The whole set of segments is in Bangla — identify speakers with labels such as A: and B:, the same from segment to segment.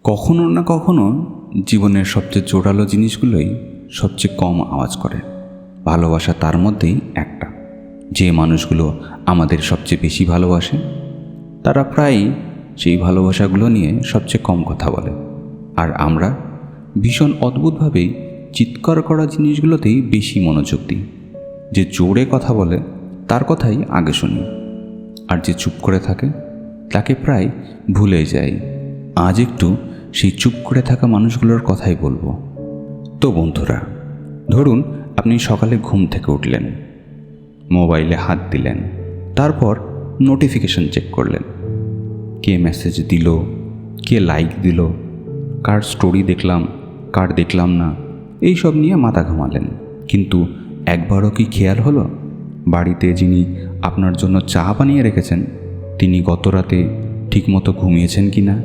A: কখনো না কখনো জীবনের সবচেয়ে জোরালো জিনিসগুলোই সবচেয়ে কম আওয়াজ করে। ভালোবাসা তার মধ্যেই একটা। যে মানুষগুলো আমাদের সবচেয়ে বেশি ভালোবাসে তারা প্রায়ই সেই ভালোবাসাগুলো নিয়ে সবচেয়ে কম কথা বলে, আর আমরা ভীষণ অদ্ভুতভাবেই চিৎকার করা জিনিসগুলোতেই বেশি মনোযোগ দিই। যে জোরে কথা বলে তার কথাই আগে শুনি, আর যে চুপ করে থাকে তাকে প্রায় ভুলে যাই। আজ একটু সেই চুপ করে থাকা মানুষগুলোর কথাই বলবো। তো বন্ধুরা, ধরুন আপনি সকালে ঘুম থেকে উঠলেন, মোবাইলে হাত দিলেন, তারপর নোটিফিকেশন চেক করলেন। কে মেসেজ দিল, কে লাইক দিল, কার স্টোরি দেখলাম, কার দেখলাম না, এই সব নিয়ে মাথা ঘামালেন। কিন্তু একবারও কি খেয়াল হলো বাড়িতে যিনি আপনার জন্য চা বানিয়ে রেখেছেন তিনি গত রাতে ঠিকমতো ঘুমিয়েছেন কি না?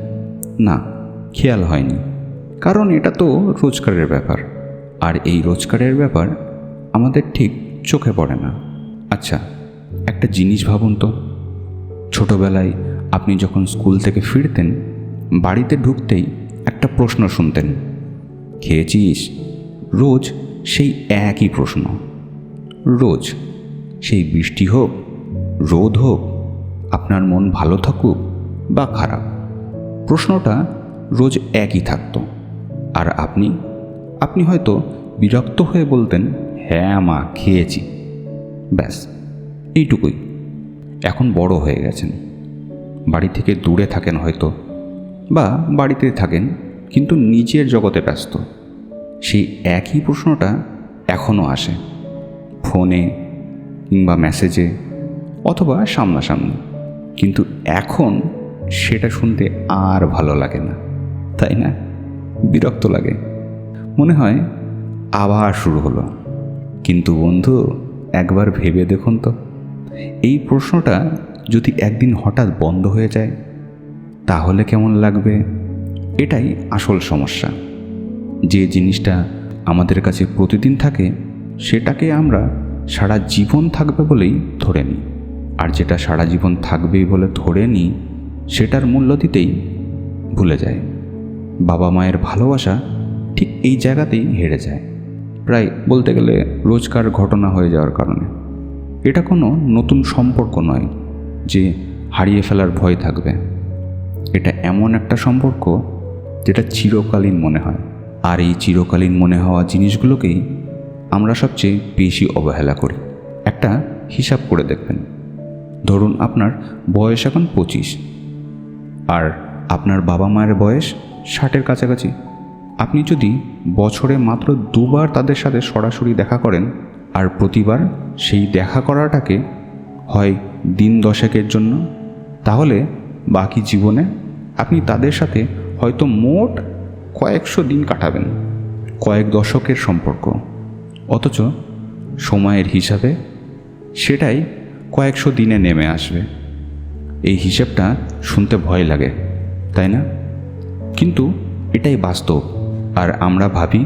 A: না, খেয়াল হয়নি। কারণ এটা তো রোজকারের ব্যাপার, আর এই রোজকারের ব্যাপার আমাদের ঠিক চোখে পড়ে না। আচ্ছা, একটা জিনিস ভাবুন তো, ছোটবেলায় আপনি যখন স্কুল থেকে ফিরতেন, বাড়িতে ঢুকতেই একটা প্রশ্ন শুনতেন, খেয়েছিস? রোজ সেই একই প্রশ্ন। রোজ সেই বৃষ্টি হোক, রোদ হোক, আপনার মন ভালো থাকুক বা খারাপ, প্রশ্নটা রোজ একই থাকতো। আর আপনি হয়তো বিরক্ত হয়ে বলতেন, হ্যাঁ মা, খেয়েছি। ব্যাস, এইটুকুই। এখন বড় হয়ে গেছেন, বাড়ি থেকে দূরে থাকেন হয়তো, বা বাড়িতে থাকেন কিন্তু নিজের জগতে ব্যস্ত। সেই একই প্রশ্নটা এখনও আসে, ফোনে কিংবা মেসেজে অথবা সামনাসামনি। কিন্তু এখন সেটা শুনতে আর ভালো লাগে না, তাই না? বিরক্ত লাগে, মনে হয় আবার শুরু হলো। কিন্তু বন্ধু, একবার ভেবে দেখুন তো, এই প্রশ্নটা যদি একদিন হঠাৎ বন্ধ হয়ে যায় তাহলে কেমন লাগবে? এটাই আসল সমস্যা। যে জিনিসটা আমাদের কাছে প্রতিদিন থাকে সেটাকে আমরা সারা জীবন থাকবে বলেই ধরে নিই, আর যেটা সারা জীবন থাকবেই বলে ধরে নিই সেটার মূল্য দিতেই ভুলে যায়। বাবা মায়ের ভালোবাসা ঠিক এই জায়গাতেই হেরে যায়, প্রায় বলতে গেলে রোজকার ঘটনা হয়ে যাওয়ার কারণে। এটা কোনো নতুন সম্পর্ক নয় যে হারিয়ে ফেলার ভয় থাকবে। এটা এমন একটা সম্পর্ক যেটা চিরকালীন মনে হয়, আর এই চিরকালীন মনে হওয়া জিনিসগুলোকেই আমরা সবচেয়ে বেশি অবহেলা করি। একটা হিসাব করে দেখবেন, ধরুন আপনার বয়স এখন 25 আর আপনার বাবা মায়ের বয়স 60-এর কাছাকাছি। আপনি যদি বছরে মাত্র 2বার তাদের সাথে সরাসরি দেখা করেন, আর প্রতিবার সেই দেখা করাটাকে হয় দিন 10-এর জন্য, তাহলে বাকি জীবনে আপনি তাদের সাথে হয়তো মোট কয়েকশো দিন কাটাবেন, কয়েক দশকের সম্পর্ক। অথচ সময়ের হিসাবে সেটাই কয়েকশো দিনে নেমে আসবে। এই হিসেবটা শুনতে ভয় লাগে, তাই না? কিন্তু এটাই বাস্তব। আর আমরা ভাবি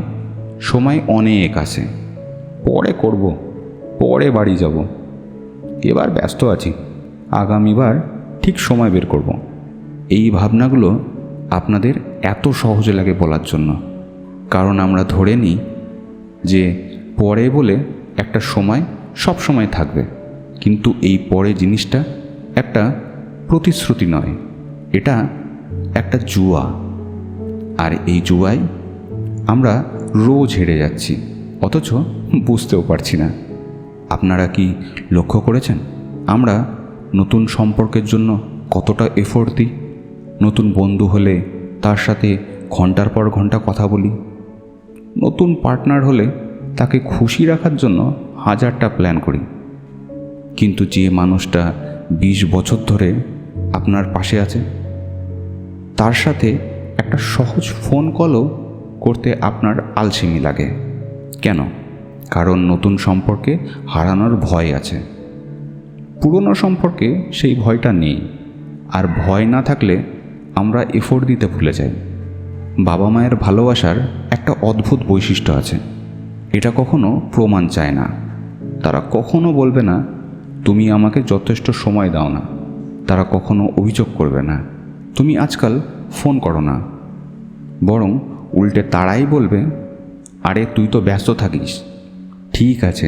A: সময় অনেক আছে, পরে করব, পরে বাড়ি যাব, এবার ব্যস্ত আছি, আগামীবার ঠিক সময় বের করব। এই ভাবনাগুলো আপনাদের এত সহজে লাগে বলার জন্য, কারণ আমরা ধরে নিই যে পরে বলে একটা সময় সব সময় থাকবে। কিন্তু এই পরে জিনিসটা একটা প্রতিশ্রুতি নয়, এটা একটা জুয়া। আর এই জুয়ায় আমরা রোজ হেরে যাচ্ছি, অথচ বুঝতেও পারছি না। আপনারা কি লক্ষ্য করেছেন আমরা নতুন সম্পর্কের জন্য কতটা এফোর্ট দিই? নতুন বন্ধু হলে তার সাথে ঘন্টার পর ঘন্টা কথা বলি, নতুন পার্টনার হলে তাকে খুশি রাখার জন্য 1000টা প্ল্যান করি। কিন্তু যে মানুষটা 20 বছর ধরে আপনার পাশে আছে তার সাথে একটা সহজ ফোন কলও করতে আপনার আলসেমি লাগে কেন? কারণ নতুন সম্পর্কে হারানোর ভয় আছে, পুরনো সম্পর্কে সেই ভয়টা নেই। আর ভয় না থাকলে আমরা এফোর্ট দিতে ভুলে যাই। বাবা মায়ের ভালোবাসার একটা অদ্ভুত বৈশিষ্ট্য আছে, এটা কখনো প্রমাণ চায় না। তারা কখনো বলবে না তুমি আমাকে যথেষ্ট সময় দাও না। তারা কখনো অভিযোগ করবে না তুমি আজকাল ফোন করো না। বরং উল্টে তারাই বলবে, আরে তুই তো ব্যস্ত থাকিস, ঠিক আছে,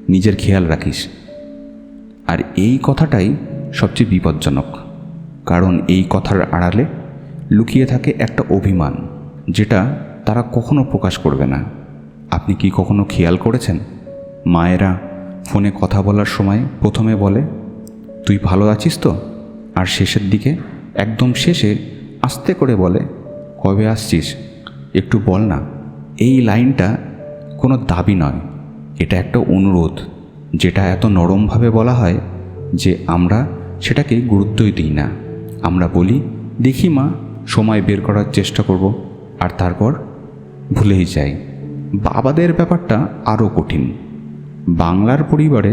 A: নিজের খেয়াল রাখিস। আর এই কথাটাই সবচেয়ে বিপজ্জনক, কারণ এই কথার আড়ালে লুকিয়ে থাকে একটা অভিমান, যেটা তারা কখনো প্রকাশ করবে না। আপনি কি কখনো খেয়াল করেছেন, মায়েরা ফোনে কথা বলার সময় প্রথমে বলে, তুই ভালো আছিস তো, আর শেষের দিকে, একদম শেষে আস্তে করে বলে, কবে আসছিস, একটু বল না। এই লাইনটা কোনো দাবি নয়, এটা একটা অনুরোধ, যেটা এত নরমভাবে বলা হয় যে আমরা সেটাকে গুরুত্বই দিই না। আমরা বলি, দেখি মা, সময় বের করার চেষ্টা করব, আর তারপর ভুলেই যাই। বাবাদের ব্যাপারটা আরও কঠিন। বাংলার পরিবারে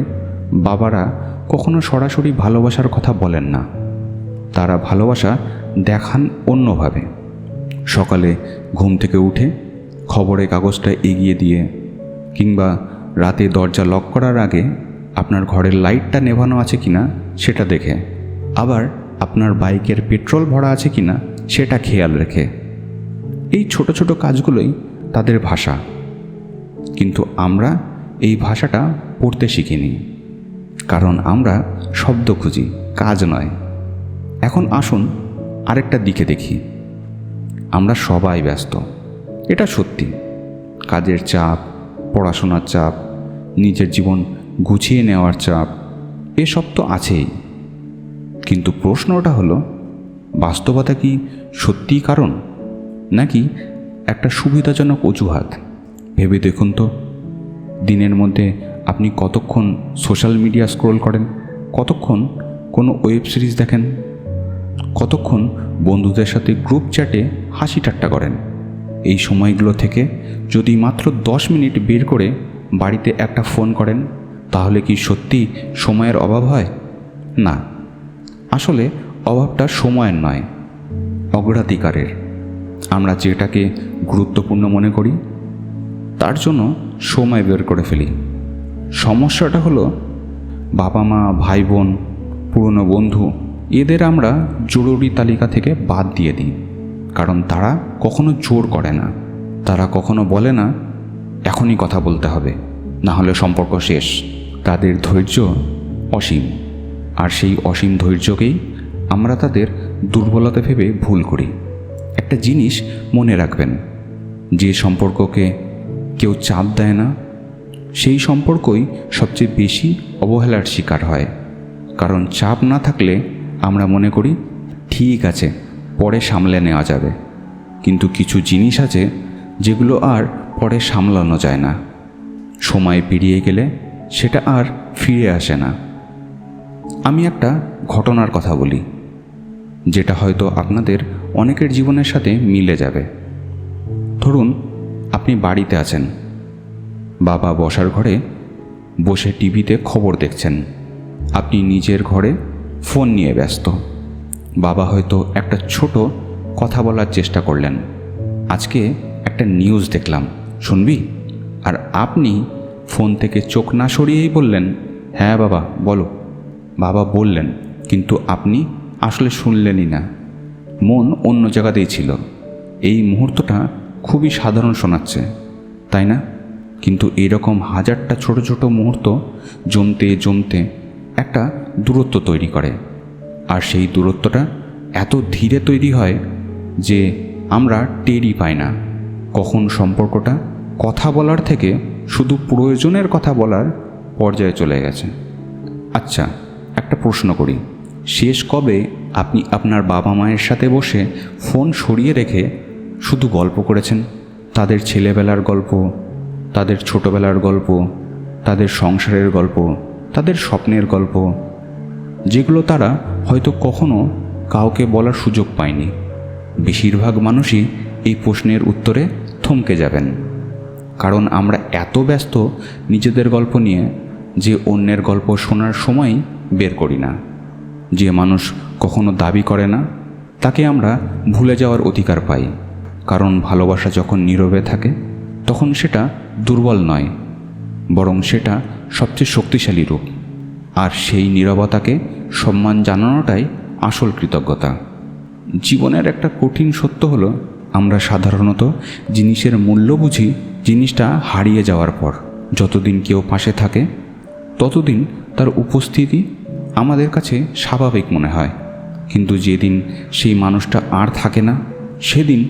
A: বাবারা কখনো সরাসরি ভালোবাসার কথা বলেন না, তারা ভালোবাসা দেখান অন্যভাবে। সকালে ঘুম থেকে উঠে খবরের কাগজটা এগিয়ে দিয়ে, কিংবা রাতে দরজা লক করার আগে আপনার ঘরের লাইটটা নেভানো আছে কিনা সেটা দেখে, আবার আপনার বাইকের পেট্রোল ভরা আছে কিনা সেটা খেয়াল রেখে। এই ছোট ছোট কাজগুলোই তাদের ভাষা, কিন্তু আমরা এই ভাষাটা পড়তে শিখিনি, কারণ আমরা শব্দ খুঁজি, কাজ নয়। এখন আসুন আরেকটা দিকে দেখি। আমরা সবাই ব্যস্ত, এটা সত্যি। কাজের চাপ, পড়াশোনার চাপ, নিজের জীবন গুছিয়ে নেওয়ার চাপ, এসব তো আছেই। কিন্তু প্রশ্নটা হলো, বাস্তবতা কি সত্যিই কারণ, নাকি একটা সুবিধাজনক অজুহাত? ভেবে দেখুন তো, দিনের মধ্যে আপনি কতক্ষণ সোশ্যাল মিডিয়া স্ক্রোল করেন, কতক্ষণ কোনো ওয়েব সিরিজ দেখেন, কতক্ষণ বন্ধুদের সাথে গ্রুপ চ্যাটে হাসি ঠাট্টা করেন। এই সময়গুলো থেকে যদি মাত্র 10 মিনিট বের করে বাড়িতে একটা ফোন করেন, তাহলে কি সত্যি সময়ের অভাব হয়? না, আসলে অভাবটা সময়ের নয়, অগ্রাধিকারের। আমরা যেটাকে গুরুত্বপূর্ণ মনে করি তার জন্য সময় বের করে ফেলি। সমস্যাটা হলো, বাবা মা, ভাই বোন, পুরনো বন্ধু, এদের আমরা জরুরি তালিকা থেকে বাদ দিয়ে দিই, কারণ তারা কখনো জোর করে না। তারা কখনো বলে না, এখনই কথা বলতে হবে, না হলে সম্পর্ক শেষ। তাদের ধৈর্য অসীম, আর সেই অসীম ধৈর্যকেই আমরা তাদের দুর্বলতা ভেবে ভুল করি। একটা জিনিস মনে রাখবেন, যে সম্পর্ককে কেউ চাপ দেয় না, সেই সম্পর্কই সবচেয়ে বেশি অবহেলার শিকার হয়। কারণ চাপ না থাকলে আমরা মনে করি, ঠিক আছে, পরে সামলে নেওয়া যাবে। কিন্তু কিছু জিনিস আছে যেগুলো আর পরে সামলানো যায় না। সময় পেরিয়ে গেলে সেটা আর ফিরে আসে না। আমি একটা ঘটনার কথা বলি, যেটা হয়তো আপনাদের অনেকের জীবনের সাথে মিলে যাবে। ধরুন, আপনি বাড়িতে আছেন, বাবা বসার ঘরে বসে টিভিতে খবর দেখছেন, আপনি নিজের ঘরে ফোন নিয়ে ব্যস্ত। বাবা হয়তো একটা ছোট কথা বলার চেষ্টা করলেন, আজকে একটা নিউজ দেখলাম, শুনবি? আর আপনি ফোন থেকে চোখ না সরিয়েই বললেন, হ্যাঁ বাবা বলো। বাবা বললেন, কিন্তু আপনি আসলে শুনলেনই না, মন অন্য জায়গাতেই ছিল। এই মুহূর্তটা খুবই সাধারণ শোনাচ্ছে, তাই না? কিন্তু এরকম হাজারটা ছোট ছোট মুহূর্ত জমতে জমতে একটা দূরত্ব তৈরি করে। আর সেই দূরত্বটা এত ধীরে তৈরি হয় যে আমরা টেরই পাই না কখন সম্পর্কটা কথা বলার থেকে শুধু প্রয়োজনের কথা বলার পর্যায়ে চলে গেছে। আচ্ছা, একটা প্রশ্ন করি, শেষ কবে আপনি আপনার বাবা মায়ের সাথে বসে ফোন সরিয়ে রেখে শুধু গল্প করেছেন? তাদের ছেলেবেলার গল্প, তাদের ছোটবেলার গল্প, তাদের সংসারের গল্প, তাদের স্বপ্নের গল্প, যেগুলো তারা হয়তো কখনো কাউকে বলার সুযোগ পায়নি। বেশিরভাগ মানুষই এই প্রশ্নের উত্তরে থমকে যাবেন, কারণ আমরা এত ব্যস্ত নিজেদের গল্প নিয়ে যে অন্যের গল্প শোনার সময় বের করি না। যে মানুষ কখনো দাবি করে না, তাকে আমরা ভুলে যাওয়ার অধিকার পাই, কারণ ভালোবাসা যখন নীরবে থাকে তখন সেটা দুর্বল নয়, বরং সেটা সবচেয়ে শক্তিশালী রূপ। আর সেই নীরবতাকে সম্মান জানানোটাই আসল কৃতজ্ঞতা। জীবনের একটা কঠিন সত্য হলো, আমরা সাধারণত জিনিসের মূল্য বুঝি জিনিসটা হারিয়ে যাওয়ার পর। যতদিন কেউ পাশে থাকে ততদিন তার উপস্থিতি আমাদের কাছে স্বাভাবিক মনে হয়, কিন্তু যেদিন সেই মানুষটা আর থাকে না, সেদিন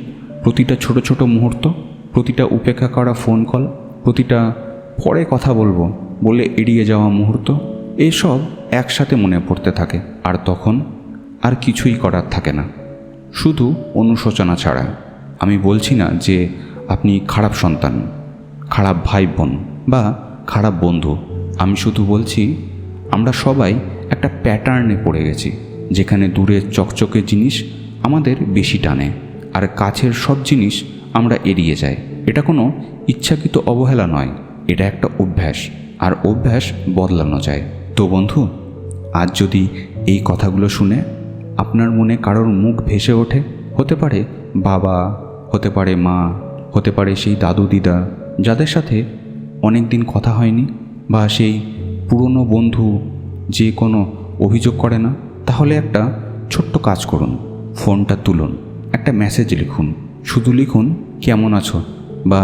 A: প্রতিটা ছোট ছোট মুহূর্ত, প্রতিটা উপেক্ষা করা ফোন কল, প্রতিটা পরে কথা বলবো বলে এড়িয়ে যাওয়া মুহূর্ত, এসব একসাথে মনে পড়তে থাকে। আর তখন আর কিছুই করার থাকে না, শুধু অনুশোচনা ছাড়া। আমি বলছি না যে আপনি খারাপ সন্তান, খারাপ ভাই বোন বা খারাপ বন্ধু। আমি শুধু বলছি আমরা সবাই একটা প্যাটার্নে পড়ে গেছি, যেখানে দূরের চকচকে জিনিস আমাদের বেশি টানে আর কাছের সব জিনিস আমরা এড়িয়ে যাই। এটা কোনো ইচ্ছাকৃত অবহেলা নয়, এটা একটা অভ্যাস, আর অভ্যাস বদলানো যায়। তো বন্ধু, আজ যদি এই কথাগুলো শুনে আপনার মনে কারোর মুখ ভেসে ওঠে, হতে পারে বাবা, হতে পারে মা, হতে পারে সেই দাদু দিদা যাদের সাথে অনেক দিন কথা হয়নি, বা সেই পুরনো বন্ধু যে কোনো অভিযোগ করে না, তাহলে একটা ছোট্ট কাজ করুন। ফোনটা তুলুন, একটা মেসেজ লিখুন। শুধু লিখুন কেমন আছো বা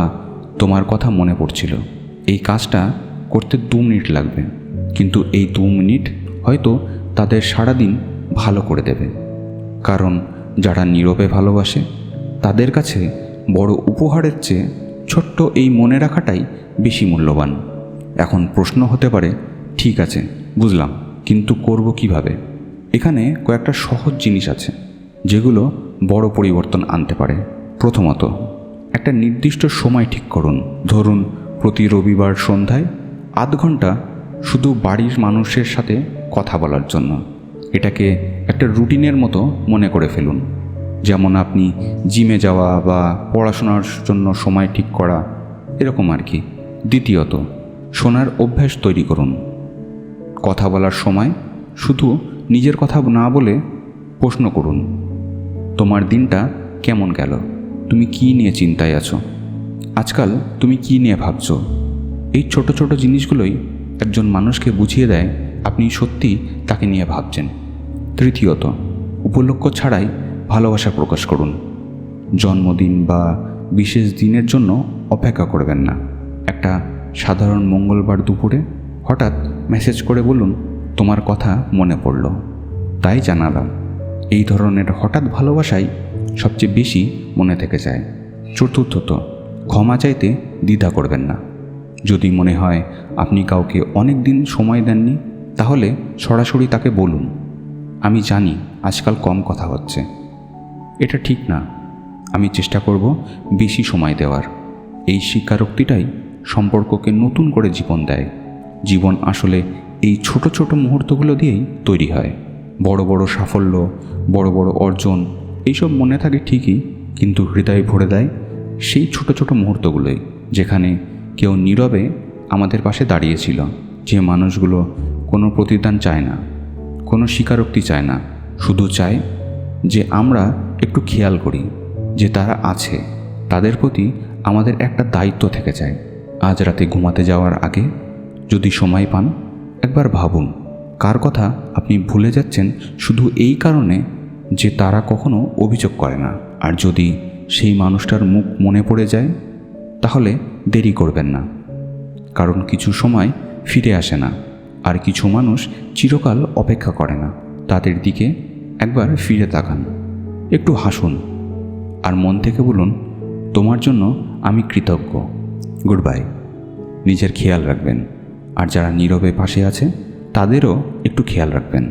A: তোমার কথা মনে পড়ছিল। এই কাজটা করতে 2 মিনিট লাগবে, কিন্তু এই 2 মিনিট হয়তো তাদের সারাদিন ভালো করে দেবে। কারণ যারা নীরবে ভালোবাসে তাদের কাছে বড় উপহারের চেয়ে ছোট্ট এই মনে রাখাটাই বেশি মূল্যবান। এখন প্রশ্ন হতে পারে, ঠিক আছে বুঝলাম, কিন্তু করব কিভাবে? এখানে কয়েকটা সহজ জিনিস আছে যেগুলো বড় পরিবর্তন আনতে পারে। প্রথমত, একটা নির্দিষ্ট সময় ঠিক করুন। ধরুন প্রতি রবিবার সন্ধ্যায় আধ ঘন্টা শুধু বাড়ির মানুষের সাথে কথা বলার জন্য। এটাকে একটা রুটিনের মতো মনে করে ফেলুন, যেমন আপনি জিমে যাওয়া বা পড়াশোনার জন্য সময় ঠিক করা, এরকম আর কি। দ্বিতীয়ত, শোনার অভ্যাস তৈরি করুন। কথা বলার সময় শুধু নিজের কথা না বলে প্রশ্ন করুন, তোমার দিনটা কেমন গেল? তুমি কী নিয়ে চিন্তায় আছো? আজকাল তুমি কী নিয়ে ভাবছো? এই ছোট ছোট জিনিসগুলোই একজন মানুষকে বুঝিয়ে দেয় আপনি সত্যি তাকে নিয়ে ভাবছেন। তৃতীয়ত, উপলক্ষ ছাড়াই ভালোবাসা প্রকাশ করুন। জন্মদিন বা বিশেষ দিনের জন্য অপেক্ষা করবেন না। একটা সাধারণ মঙ্গলবার দুপুরে হঠাৎ মেসেজ করে বলুন, তোমার কথা মনে পড়ল, তাই জানালাম। এই ধরনের হঠাৎ ভালোবাসাই সবচেয়ে বেশি মনে থেকে যায়। চতুর্থত, ক্ষমা চাইতে দ্বিধা করবেন না। যদি মনে হয় আপনি কাউকে অনেক দিন সময় দেননি, তাহলে সরাসরি তাকে বলুন, আমি জানি আজকাল কম কথা হচ্ছে, এটা ঠিক না, আমি চেষ্টা করব বেশি সময় দেওয়ার। এই স্বীকারোক্তিটাই সম্পর্ককে নতুন করে জীবন দেয়। জীবন আসলে এই ছোট ছোট মুহূর্তগুলো দিয়েই তৈরি হয়। বড় বড় সাফল্য, বড় বড় অর্জন এইসব মনে থাকে ঠিকই, কিন্তু হৃদয় ভরে দেয় সেই ছোট ছোট মুহূর্তগুলোই, যেখানে কেউ নীরবে আমাদের পাশে দাঁড়িয়েছিল। যে মানুষগুলো কোনো প্রতিদান চায় না, কোনো স্বীকারোক্তি চায় না, শুধু চায় যে আমরা একটু খেয়াল করি যে তারা আছে। তাদের প্রতি আমাদের একটা দায়িত্ব থেকে যায়। আজ রাতে ঘুমাতে যাওয়ার আগে যদি সময় পান, একবার ভাবুন কার কথা আপনি ভুলে যাচ্ছেন শুধু এই কারণে যে তারা কখনো অভিযোগ করে না। আর যদি সেই মানুষটার মুখ মনে পড়ে যায়, তাহলে দেরি করবেন না, কারণ কিছু সময় ফিরে আসে না, আর কিছু মানুষ চিরকাল অপেক্ষা করে না। তাদের দিকে একবার ফিরে তাকান, একটু হাসুন, আর মন থেকে বলুন, তোমার জন্য আমি কৃতজ্ঞ। Good bye. নিজের খেয়াল রাখবেন, আর যারা নীরবে পাশে আছে তাদেরও একটু খেয়াল রাখবেন।